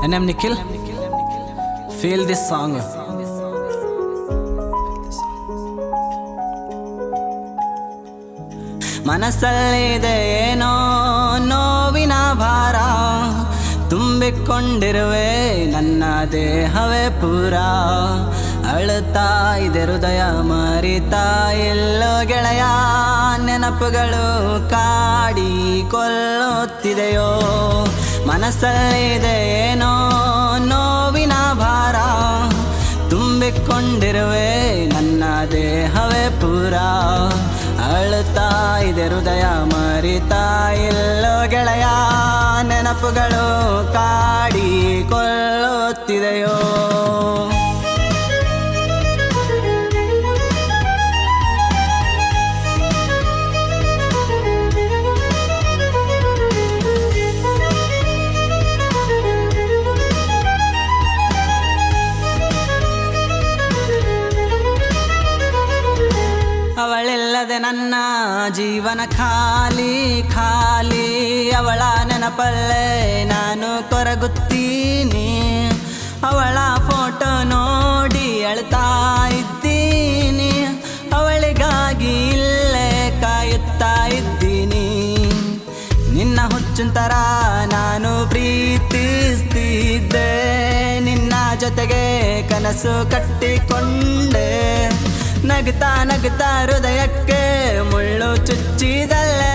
And I'm Nikhil. Feel this song. ಮನಸ್ಸಲ್ಲಿದೆ ಏನೋ ನೋವಿನ ಭಾರ, ತುಂಬಿಕೊಂಡಿರುವೆ ನನ್ನ ದೇಹವೇ ಪೂರ. ಅಳುತ್ತಾ ಇದೆ ಹೃದಯ ಮರಿತಾ ಎಲ್ಲೋ ಗೆಳೆಯ, ನೆನಪುಗಳು ಕಾಡಿ ಕೊಲ್ಲುತ್ತಿದೆಯೋ. ಮನಸ್ಸಲ್ಲಿದೆ ಏನೋ ನೋವಿನ ಭಾರ, ತುಂಬಿಕೊಂಡಿರುವೆ ನನ್ನ ದೇಹವೇ ಪೂರ. ಅಳುತ್ತಾ ಇದೆ ಹೃದಯ ಮರಿತಾ ಎಲ್ಲೋ ಗೆಳೆಯ, ನೆನಪುಗಳು ಕಾಡಿ ಕೊಲ್ಲುತ್ತಿದೆಯೋ. ಅವಳಿಲ್ಲದೆ ನನ್ನ ಜೀವನ ಖಾಲಿ ಖಾಲಿ, ಅವಳ ನೆನಪಲ್ಲೇ ನಾನು ಕೊರಗುತ್ತೀನಿ. ಅವಳ ಫೋಟೋ ನೋಡಿ ಅಳ್ತಾ ಇದ್ದೀನಿ, ಅವಳಿಗಾಗಿ ಇಲ್ಲೇ ಕಾಯುತ್ತಾ ಇದ್ದೀನಿ. ನಿನ್ನ ಹುಚ್ಚುಂತರ ನಾನು ಪ್ರೀತಿಸ್ತಿದ್ದೆ, ನಿನ್ನ ಜೊತೆಗೆ ಕನಸು ಕಟ್ಟಿಕೊಂಡೆ. ನಗ್ತಾ ನಗ್ತಾ ಹೃದಯಕ್ಕೆ ಮುಳ್ಳು ಚುಚ್ಚಿದಲ್ಲೇ,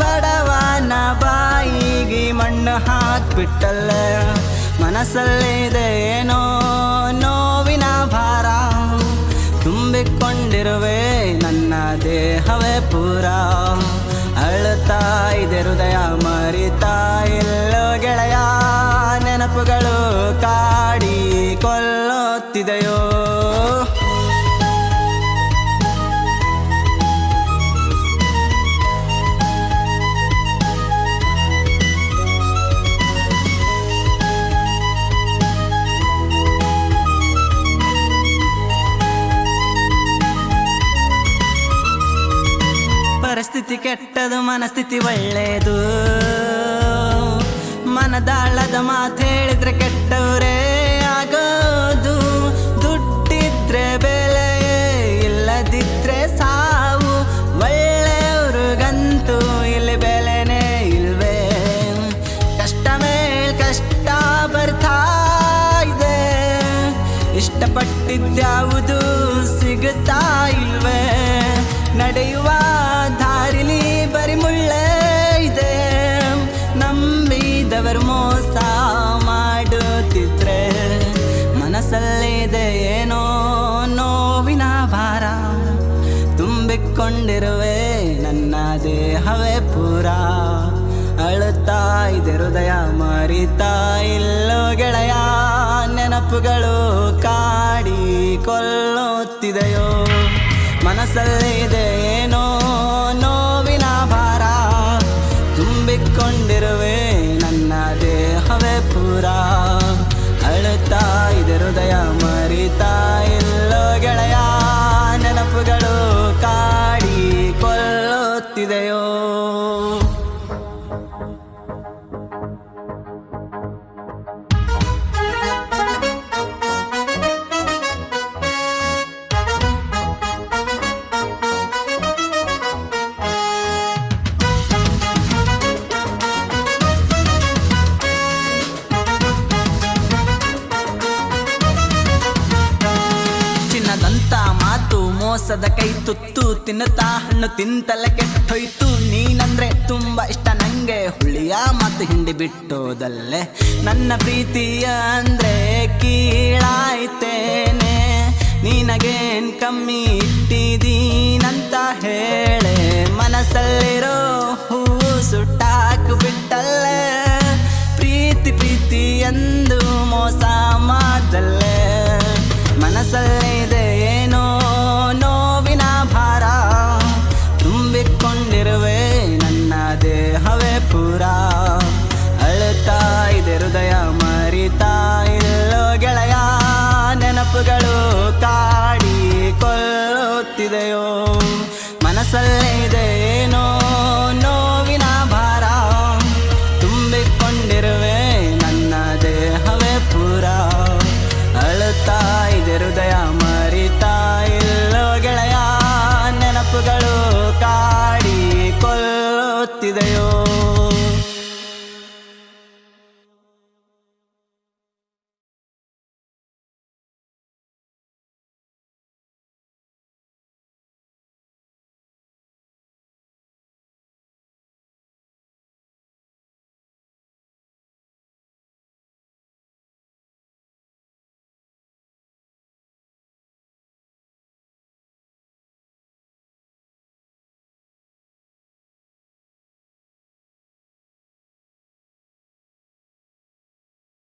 ಬಡವನ ಬಾಯಿಗೆ ಮಣ್ಣು ಹಾಕ್ಬಿಟ್ಟಲ್ಲೇ. ಮನಸ್ಸಲ್ಲಿದೆ ಏನೋ ನೋವಿನ ಭಾರ, ತುಂಬಿಕೊಂಡಿರುವೆ ನನ್ನ ದೇಹವೇ ಪೂರ. ಅಳುತ್ತಾ ಇದೆ ಹೃದಯ ಮರಿತಾ ಎಲ್ಲೋ ಗೆಳೆಯ, ನೆನಪುಗಳು ಕಾಡಿ ಕೊಲ್ಲುತ್ತಿದೆಯೋ. ಪರಿಸ್ಥಿತಿ ಕೆಟ್ಟದು ಮನಸ್ಥಿತಿ ಒಳ್ಳೆಯದು, ಮನದಾಳದ ಮಾತು ಹೇಳಿದ್ರೆ ಕೆಟ್ಟವರೇ ಆಗೋದು. ದುಡ್ಡಿದ್ರೆ ಬೆಲೆ ಇಲ್ಲದಿದ್ರೆ ಸಾವು, ಒಳ್ಳೆಯವ್ರಿಗಂತೂ ಇಲ್ಲಿ ಬೆಲೆನೇ ಇಲ್ವೇ. ಕಷ್ಟ ಮೇಲ್ ಕಷ್ಟ ಬರ್ತಾ ಇದೆ, ಇಷ್ಟಪಟ್ಟಿದ್ಯಾವುದು ಸಿಗುತ್ತಾ ಇಲ್ವೇ. ನಡೆಯುವ ದಾರಿಲಿ ಬರಿ ಮುಳ್ಳೇ ಇದೆ, ನಂಬಿದವರು ಮೋಸ ಮಾಡುತ್ತಿದ್ರೆ. ಮನಸ್ಸಲ್ಲಿದೆ ಏನೋ ನೋವಿನ ಭಾರ, ತುಂಬಿಕೊಂಡಿರುವೆ ನನ್ನ ದೇಹವೇ ಪೂರ. ಅಳುತ್ತಾ ಇದೆ ಹೃದಯ ಮರಿತಾ ಇಲ್ಲೋ ಗೆಳೆಯ, ನೆನಪುಗಳು ಕಾಡಿ ಕೊಲ್ಲುತ್ತಿದೆಯೋ. ಮನಸ್ಸಲ್ಲಿದೆ ಏನೋ ನೋವಿನ ಭಾರ, ತುಂಬಿಕೊಂಡಿರುವೆ ನನ್ನ ದೇಹವೇ ಪೂರ. ಅಳುತ್ತಾ ಇದೆ ಹೃದಯ ಮರಿತಾ ಎಲ್ಲೋ ಗೆಳೆಯ, ನೆನಪುಗಳು ಕಾಡಿ ಕೊಲ್ಲುತ್ತಿದೆಯೋ. ಮಾತು ಮೋಸದ ಕೈ ತುತ್ತು, ತಿನ್ನುತ್ತಾ ಹಣ್ಣು ತಿಂತಲ್ಲ ಕೆಟ್ಟೋಯ್ತು. ನೀನಂದ್ರೆ ತುಂಬಾ ಇಷ್ಟ ನಂಗೆ, ಹುಳಿಯ ಮಾತು ಹಿಂಡಿ ಬಿಟ್ಟೋದಲ್ಲೇ. ನನ್ನ ಪ್ರೀತಿಯ ಅಂದ್ರೆ ಕೀಳಾಯ್ತೇನೆ, ನಿನಗೇನ್ ಕಮ್ಮಿ ಇಟ್ಟಿದೀನಂತ ಹೇಳೆ. ಮನಸ್ಸಲ್ಲಿರೋ ಹೂವು ಸುಟ್ಟಾಕು ಬಿಟ್ಟಲ್ಲೇ, ಪ್ರೀತಿ ಪ್ರೀತಿ ಎಂದು ಮೋಸ ಮಾಡ್ದಲ್ಲೇ. ಮನಸ್ಸಲ್ಲಿದೆ ಏನೋ ನೋವಿನ ಭಾರ, ತುಂಬಿಕೊಂಡಿರುವೆ ನನ್ನ ದೇಹವೇ ಪೂರ. ಅಳುತ್ತಾ ಇದೆ ಹೃದಯ ಮರಿತಾ ಎಲ್ಲೋ ಗೆಳೆಯ, ನೆನಪುಗಳು ಕಾಡಿ ಕೊಲ್ಲುತ್ತಿದೆಯೋ. ಮನಸ್ಸಲ್ಲಿ